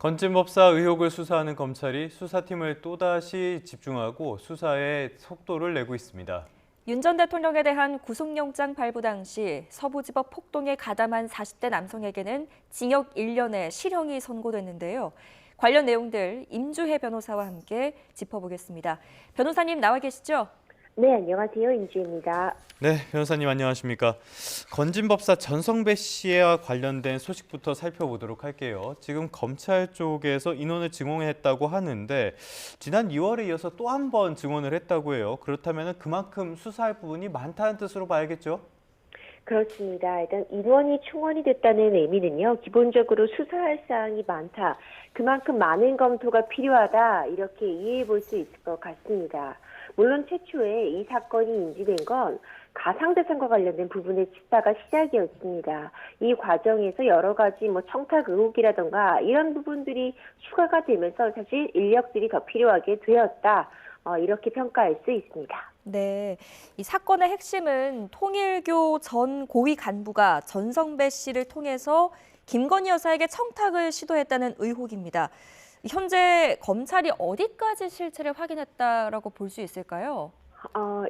건진법사 의혹을 수사하는 검찰이 수사팀을 또다시 집중하고 수사에 속도를 내고 있습니다. 윤 전 대통령에 대한 구속영장 발부 당시 서부지법 폭동에 가담한 40대 남성에게는 징역 1년의 실형이 선고됐는데요. 관련 내용들 임주혜 변호사와 함께 짚어보겠습니다. 변호사님 나와 계시죠? 네, 안녕하세요. 임주혜입니다. 네, 변호사님 안녕하십니까? 건진법사 전성배 씨와 관련된 소식부터 살펴보도록 할게요. 지금 검찰 쪽에서 인원을 증언했다고 하는데 지난 2월에 이어서 또 한 번 증언을 했다고 해요. 그렇다면 그만큼 수사할 부분이 많다는 뜻으로 봐야겠죠? 그렇습니다. 일단 인원이 충원이 됐다는 의미는요. 기본적으로 수사할 사항이 많다. 그만큼 많은 검토가 필요하다. 이렇게 이해해 볼 수 있을 것 같습니다. 물론 최초에 이 사건이 인지된 건 가상자산과 관련된 부분의 수사가 시작이었습니다. 이 과정에서 여러 가지 청탁 의혹이라던가 이런 부분들이 추가가 되면서 사실 인력들이 더 필요하게 되었다. 이렇게 평가할 수 있습니다. 네, 이 사건의 핵심은 통일교 전 고위 간부가 전성배 씨를 통해서 김건희 여사에게 청탁을 시도했다는 의혹입니다. 현재 검찰이 어디까지 실체를 확인했다라고 볼 수 있을까요?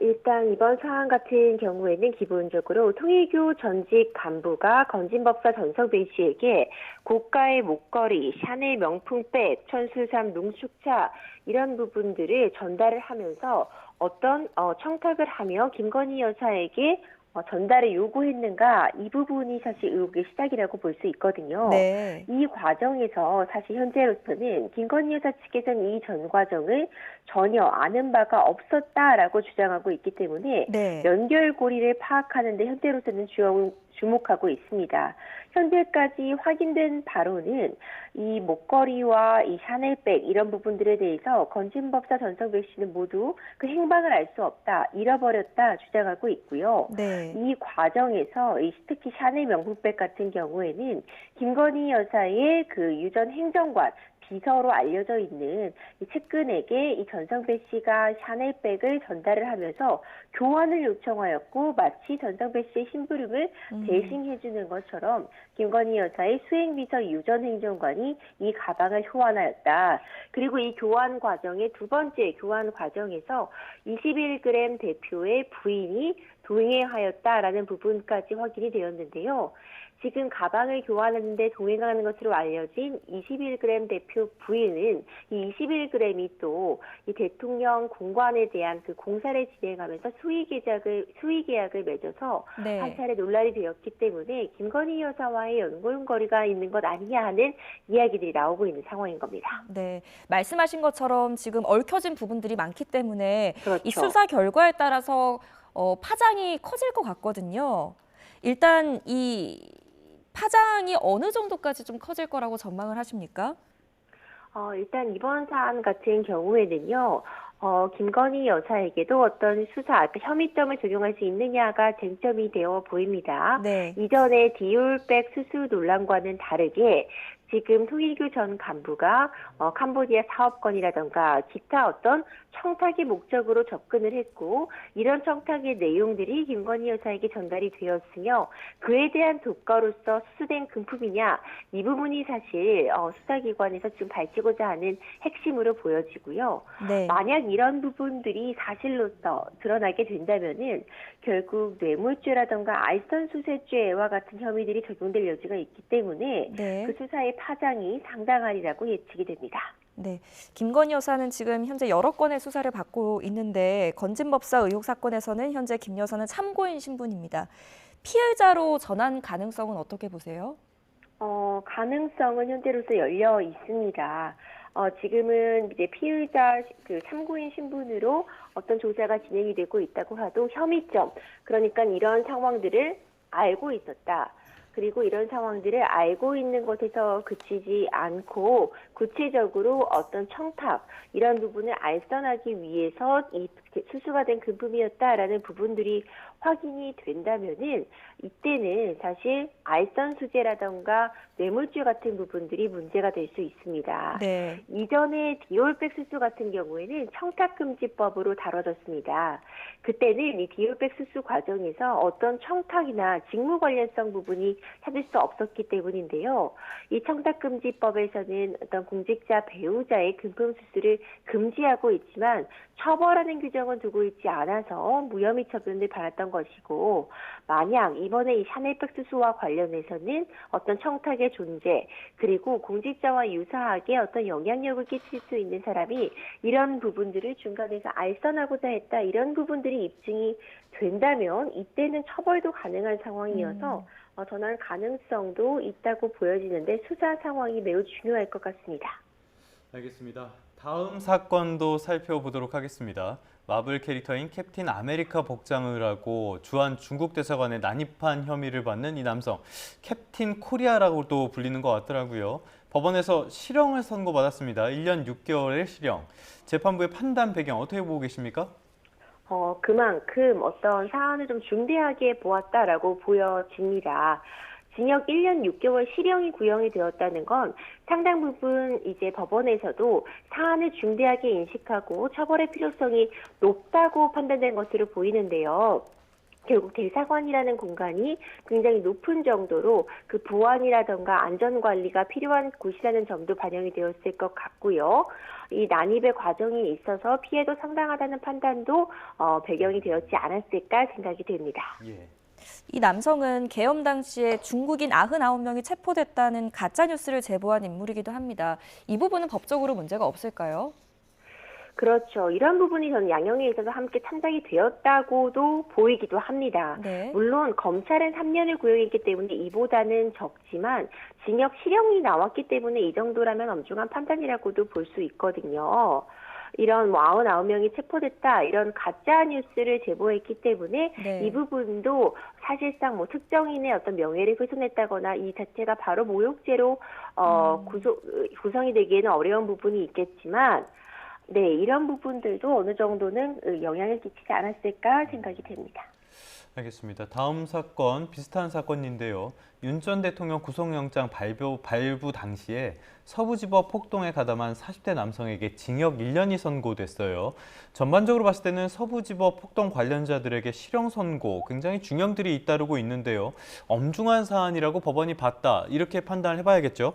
일단 이번 사안 같은 경우에는 기본적으로 통일교 전직 간부가 건진법사 전성배 씨에게 고가의 목걸이, 샤넬 명품백, 천수삼 농축차 이런 부분들을 전달을 하면서 어떤 청탁을 하며 김건희 여사에게 전달을 요구했는가 이 부분이 사실 의혹의 시작이라고 볼 수 있거든요. 네. 이 과정에서 사실 현재로서는 김건희 여사 측에서는 이 전 과정을 전혀 아는 바가 없었다라고 주장하고 있기 때문에 네. 연결고리를 파악하는 데 현재로서는 주목하고 있습니다. 현재까지 확인된 바로는 이 목걸이와 이 샤넬백 이런 부분들에 대해서 건진법사 전성배 씨는 모두 그 행방을 알 수 없다, 잃어버렸다 주장하고 있고요. 네. 이 과정에서 특히 샤넬 명품백 같은 경우에는 김건희 여사의 그 유전 행정관 비서로 알려져 있는 이 측근에게 이 전성배 씨가 샤넬백을 전달을 하면서 교환을 요청하였고 마치 전성배 씨의 심부름을 대신해주는 것처럼 김건희 여사의 수행비서 유전 행정관이 이 가방을 교환하였다. 그리고 이 교환 과정의 두 번째 교환 과정에서 21g 대표의 부인이 동행하였다라는 부분까지 확인이 되었는데요. 지금 가방을 교환하는데 동행하는 것으로 알려진 21g 대표 부인은 이 21g이 또 이 대통령 공관에 대한 그 공사를 진행하면서 수의 계약을 맺어서 네. 한 차례 논란이 되었기 때문에 김건희 여사와의 연골거리가 있는 것 아니냐 하는 이야기들이 나오고 있는 상황인 겁니다. 네, 말씀하신 것처럼 지금 얽혀진 부분들이 많기 때문에 그렇죠. 이 수사 결과에 따라서 파장이 커질 것 같거든요. 일단 이 파장이 어느 정도까지 좀 커질 거라고 전망을 하십니까? 일단 이번 사안 같은 경우에는요. 김건희 여사에게도 어떤 수사, 혐의점을 적용할 수 있느냐가 쟁점이 되어 보입니다. 네. 이전의 디올백 수수 논란과는 다르게 지금 통일교 전 간부가 캄보디아 사업권이라던가 기타 어떤 청탁의 목적으로 접근을 했고 이런 청탁의 내용들이 김건희 여사에게 전달이 되었으며 그에 대한 도가로서 수수된 금품이냐 이 부분이 사실 수사기관에서 지금 밝히고자 하는 핵심으로 보여지고요. 네. 만약 이런 부분들이 사실로서 드러나게 된다면은 결국 뇌물죄라던가 알선수수죄와 같은 혐의들이 적용될 여지가 있기 때문에 네. 그 수사의 파장이 상당하리라고 예측이 됩니다. 네, 김건희 여사는 지금 현재 여러 건의 수사를 받고 있는데 건진법사 의혹 사건에서는 현재 김 여사는 참고인 신분입니다. 피해자로 전환 가능성은 어떻게 보세요? 가능성은 현재로서 열려 있습니다. 지금은 이제 피의자 그 참고인 신분으로 어떤 조사가 진행이 되고 있다고 하도 혐의점, 그러니까 이런 상황들을 알고 있었다. 그리고 이런 상황들을 알고 있는 것에서 그치지 않고 구체적으로 어떤 청탁 이런 부분을 알선하기 위해서 이 수수가 된 금품이었다라는 부분들이 확인이 된다면은 이때는 사실 알선수재라던가 뇌물죄 같은 부분들이 문제가 될 수 있습니다. 네. 이전에 디올백수수 같은 경우에는 청탁금지법으로 다뤄졌습니다. 그때는 이 디올백수수 과정에서 어떤 청탁이나 직무 관련성 부분이 찾을 수 없었기 때문인데요. 이 청탁금지법에서는 어떤 공직자 배우자의 금품수수를 금지하고 있지만 처벌하는 규정은 두고 있지 않아서 무혐의 처분을 받았던 것이고, 만약 이번에 이 샤넬백 수수와 관련해서는 어떤 청탁의 존재, 그리고 공직자와 유사하게 어떤 영향력을 끼칠 수 있는 사람이 이런 부분들을 중간에서 알선하고자 했다, 이런 부분들이 입증이 된다면 이때는 처벌도 가능한 상황이어서 전환 가능성도 있다고 보여지는데 수사 상황이 매우 중요할 것 같습니다. 알겠습니다. 다음 사건도 살펴보도록 하겠습니다. 마블 캐릭터인 캡틴 아메리카 복장을 하고 주한 중국 대사관에 난입한 혐의를 받는 이 남성, 캡틴 코리아라고도 불리는 것 같더라고요. 법원에서 실형을 선고받았습니다. 1년 6개월의 실형. 재판부의 판단 배경 어떻게 보고 계십니까? 그만큼 어떤 사안을 좀 중대하게 보았다라고 보여집니다. 징역 1년 6개월 실형이 구형이 되었다는 건 상당 부분 이제 법원에서도 사안을 중대하게 인식하고 처벌의 필요성이 높다고 판단된 것으로 보이는데요. 결국 대사관이라는 공간이 굉장히 높은 정도로 그 보안이라던가 안전관리가 필요한 곳이라는 점도 반영이 되었을 것 같고요. 이 난입의 과정이 있어서 피해도 상당하다는 판단도 배경이 되었지 않았을까 생각이 됩니다. 예. 이 남성은 계엄 당시에 중국인 99명이 체포됐다는 가짜뉴스를 제보한 인물이기도 합니다. 이 부분은 법적으로 문제가 없을까요? 그렇죠. 이런 부분이 저는 양형에 있어서 함께 참작이 되었다고도 보이기도 합니다. 네. 물론 검찰은 3년을 구형했기 때문에 이보다는 적지만 징역 실형이 나왔기 때문에 이 정도라면 엄중한 판단이라고도 볼 수 있거든요. 이런 99명이 체포됐다, 이런 가짜 뉴스를 제보했기 때문에 네. 이 부분도 사실상 특정인의 어떤 명예를 훼손했다거나 이 자체가 바로 모욕죄로 구성이 되기에는 어려운 부분이 있겠지만, 네, 이런 부분들도 어느 정도는 영향을 끼치지 않았을까 생각이 됩니다. 알겠습니다. 다음 사건 비슷한 사건인데요. 윤 전 대통령 구속영장 발부 당시에 서부지법 폭동에 가담한 40대 남성에게 징역 1년이 선고됐어요. 전반적으로 봤을 때는 서부지법 폭동 관련자들에게 실형 선고, 굉장히 중형들이 잇따르고 있는데요. 엄중한 사안이라고 법원이 봤다, 이렇게 판단을 해봐야겠죠?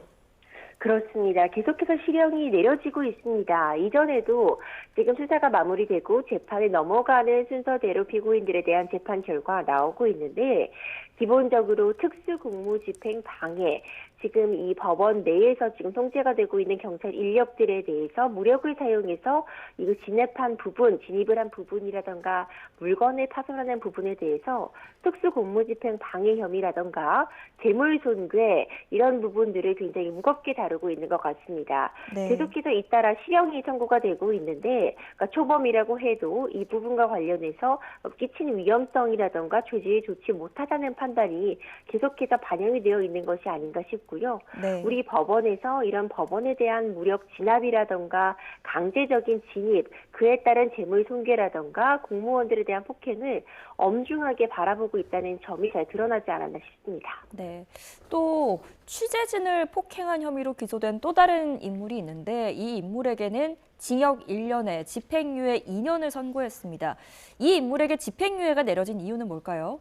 그렇습니다. 계속해서 실형이 내려지고 있습니다. 이전에도 지금 수사가 마무리되고 재판에 넘어가는 순서대로 피고인들에 대한 재판 결과가 나오고 있는데, 기본적으로 특수공무집행 방해, 지금 이 법원 내에서 지금 통제가 되고 있는 경찰 인력들에 대해서 무력을 사용해서 이거 진입을 한 부분이라던가 물건을 파손하는 부분에 대해서 특수공무집행 방해 혐의라던가 재물손괴, 이런 부분들을 굉장히 무겁게 다루고 있는 것 같습니다. 네. 계속해서 잇따라 실형이 선고가 되고 있는데, 그러니까 초범이라고 해도 이 부분과 관련해서 끼친 위험성이라던가 죄질이 좋지 못하다는 판단이 계속해서 반영이 되어 있는 것이 아닌가 싶고요. 네. 우리 법원에서 이런 법원에 대한 무력 진압이라던가 강제적인 진입, 그에 따른 재물 손괴라던가 공무원들에 대한 폭행을 엄중하게 바라보고 있다는 점이 잘 드러나지 않았나 싶습니다. 네. 또 취재진을 폭행한 혐의로 기소된 또 다른 인물이 있는데, 이 인물에게는 징역 1년에 집행유예 2년을 선고했습니다. 이 인물에게 집행유예가 내려진 이유는 뭘까요?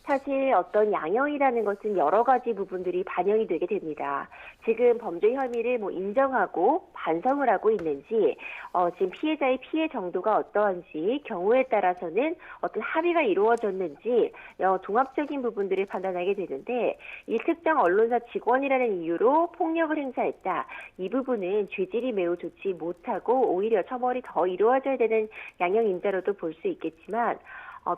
사실 어떤 양형이라는 것은 여러 가지 부분들이 반영이 되게 됩니다. 지금 범죄 혐의를 인정하고 반성을 하고 있는지, 지금 피해자의 피해 정도가 어떠한지, 경우에 따라서는 어떤 합의가 이루어졌는지, 종합적인 부분들을 판단하게 되는데, 이 특정 언론사 직원이라는 이유로 폭력을 행사했다, 이 부분은 죄질이 매우 좋지 못하고 오히려 처벌이 더 이루어져야 되는 양형 인자로도 볼 수 있겠지만,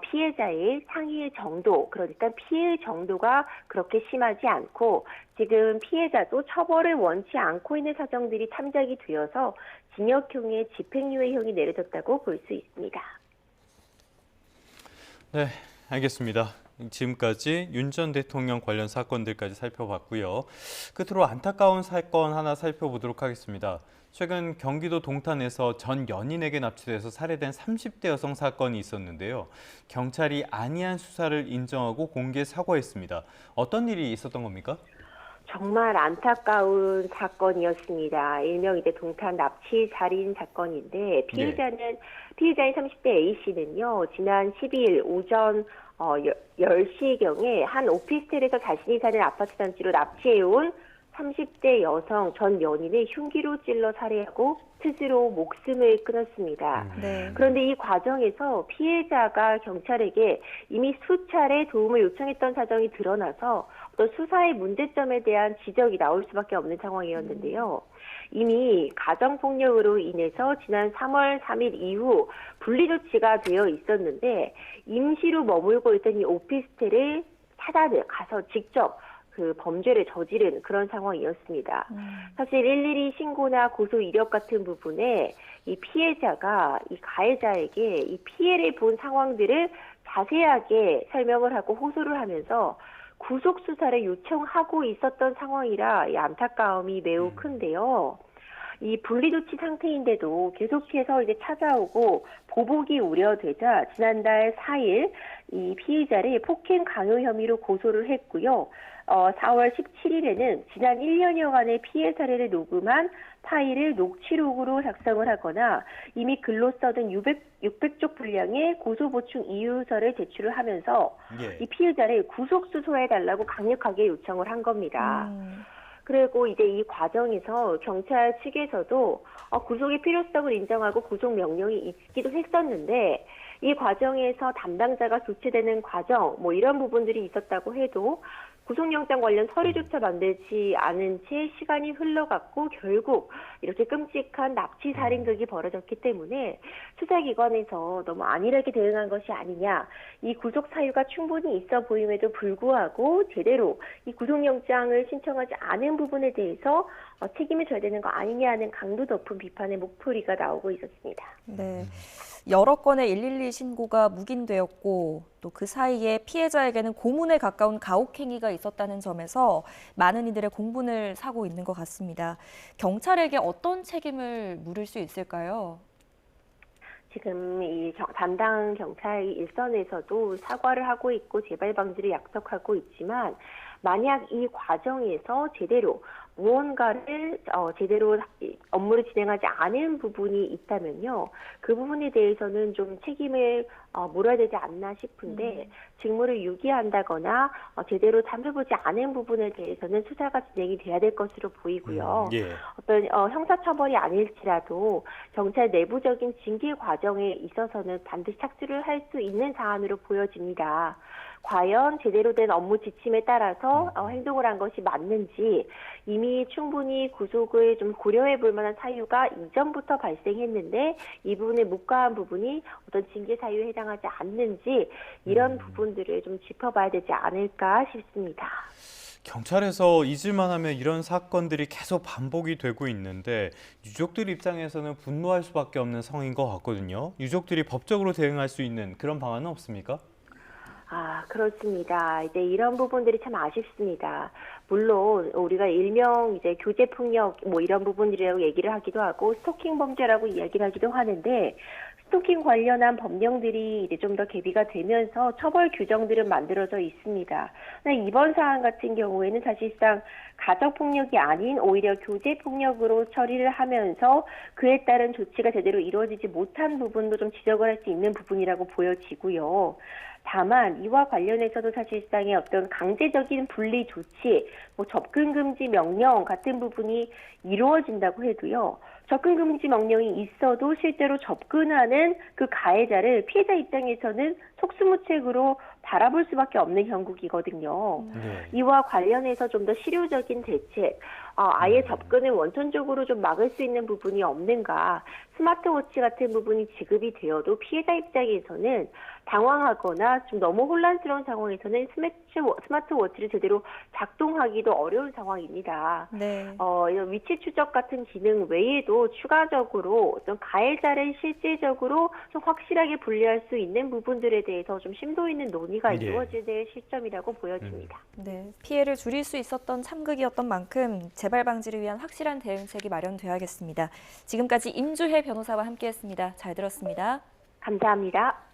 피해자의 상해의 정도, 그러니까 피해의 정도가 그렇게 심하지 않고 지금 피해자도 처벌을 원치 않고 있는 사정들이 참작이 되어서 징역형의 집행유예형이 내려졌다고 볼 수 있습니다. 네, 알겠습니다. 지금까지 윤 전 대통령 관련 사건들까지 살펴봤고요. 끝으로 안타까운 사건 하나 살펴보도록 하겠습니다. 최근 경기도 동탄에서 전 연인에게 납치돼서 살해된 30대 여성 사건이 있었는데요. 경찰이 안이한 수사를 인정하고 공개 사과했습니다. 어떤 일이 있었던 겁니까? 정말 안타까운 사건이었습니다. 일명 이제 동탄 납치 살인 사건인데 피해자인 30대 A씨는요. 지난 12일 오전 10시경에 한 오피스텔에서 자신이 사는 아파트 단지로 납치해온 30대 여성 전 연인을 흉기로 찔러 살해하고 스스로 목숨을 끊었습니다. 네. 그런데 이 과정에서 피해자가 경찰에게 이미 수차례 도움을 요청했던 사정이 드러나서 또 수사의 문제점에 대한 지적이 나올 수밖에 없는 상황이었는데요. 이미 가정폭력으로 인해서 지난 3월 3일 이후 분리 조치가 되어 있었는데 임시로 머물고 있던 이 오피스텔을 가서 직접 그 범죄를 저지른 그런 상황이었습니다. 사실 일일이 신고나 고소 이력 같은 부분에 이 피해자가 이 가해자에게 이 피해를 본 상황들을 자세하게 설명을 하고 호소를 하면서 구속 수사를 요청하고 있었던 상황이라 이 안타까움이 매우 큰데요. 이 분리조치 상태인데도 계속해서 이제 찾아오고 보복이 우려되자 지난달 4일 이 피의자를 폭행 강요 혐의로 고소를 했고요. 4월 17일에는 지난 1년여간의 피해 사례를 녹음한 파일을 녹취록으로 작성을 하거나 이미 글로 써둔 600쪽 분량의 고소보충 이유서를 제출을 하면서 이 피의자를 구속수소해달라고 강력하게 요청을 한 겁니다. 그리고 이제 이 과정에서 경찰 측에서도 구속의 필요성을 인정하고 구속 명령이 있기도 했었는데 이 과정에서 담당자가 교체되는 과정 이런 부분들이 있었다고 해도 구속영장 관련 서류조차 만들지 않은 채 시간이 흘러갔고 결국 이렇게 끔찍한 납치 살인극이 벌어졌기 때문에 수사기관에서 너무 안일하게 대응한 것이 아니냐. 이 구속 사유가 충분히 있어 보임에도 불구하고 제대로 이 구속영장을 신청하지 않은 부분에 대해서 책임을 져야 되는 거 아니냐는 강도 높은 비판의 목소리가 나오고 있었습니다. 네. 여러 건의 112 신고가 묵인되었고 또 그 사이에 피해자에게는 고문에 가까운 가혹행위가 있었다는 점에서 많은 이들의 공분을 사고 있는 것 같습니다. 경찰에게 어떤 책임을 물을 수 있을까요? 지금 이 담당 경찰 일선에서도 사과를 하고 있고 재발 방지를 약속하고 있지만 만약 이 과정에서 제대로 무언가를 제대로 업무를 진행하지 않은 부분이 있다면요. 그 부분에 대해서는 좀 책임을 물어야 되지 않나 싶은데 직무를 유기한다거나 제대로 살펴보지 않은 부분에 대해서는 수사가 진행이 돼야 될 것으로 보이고요. 어떤 형사처벌이 아닐지라도 경찰 내부적인 징계 과정에 있어서는 반드시 착수를 할 수 있는 사안으로 보여집니다. 과연 제대로 된 업무 지침에 따라서 행동을 한 것이 맞는지 이미 충분히 구속을 좀 고려해 볼 만한 사유가 이전부터 발생했는데 이 부분에 묵과한 부분이 어떤 징계 사유에 해당하지 않는지 이런 부분들을 좀 짚어봐야 되지 않을까 싶습니다. 경찰에서 잊을만 하면 이런 사건들이 계속 반복이 되고 있는데 유족들 입장에서는 분노할 수밖에 없는 상황인 것 같거든요. 유족들이 법적으로 대응할 수 있는 그런 방안은 없습니까? 그렇습니다. 이제 이런 부분들이 참 아쉽습니다. 물론 우리가 일명 이제 교제 폭력 이런 부분들이라고 얘기를 하기도 하고 스토킹 범죄라고 이야기를 하기도 하는데 스토킹 관련한 법령들이 이제 좀 더 개비가 되면서 처벌 규정들은 만들어져 있습니다. 이번 사안 같은 경우에는 사실상 가정폭력이 아닌 오히려 교제폭력으로 처리를 하면서 그에 따른 조치가 제대로 이루어지지 못한 부분도 좀 지적을 할 수 있는 부분이라고 보여지고요. 다만 이와 관련해서도 사실상의 어떤 강제적인 분리 조치, 접근 금지 명령 같은 부분이 이루어진다고 해도요. 접근 금지 명령이 있어도 실제로 접근하는 그 가해자를 피해자 입장에서는 속수무책으로 바라볼 수밖에 없는 형국이거든요. 이와 관련해서 좀 더 실효적인 대책, 아예 접근을 원천적으로 좀 막을 수 있는 부분이 없는가, 스마트워치 같은 부분이 지급이 되어도 피해자 입장에서는 당황하거나 좀 너무 혼란스러운 상황에서는 스마트워치를 제대로 작동하기도 어려운 상황입니다. 네. 이런 위치 추적 같은 기능 외에도 추가적으로 어떤 가해자를 실질적으로 좀 확실하게 분리할 수 있는 부분들에 대해서 좀 심도 있는 논의가 예. 이루어질 시점이라고 보여집니다. 네, 피해를 줄일 수 있었던 참극이었던 만큼 재발 방지를 위한 확실한 대응책이 마련돼야겠습니다. 지금까지 임주혜 변호사와 함께했습니다. 잘 들었습니다. 감사합니다.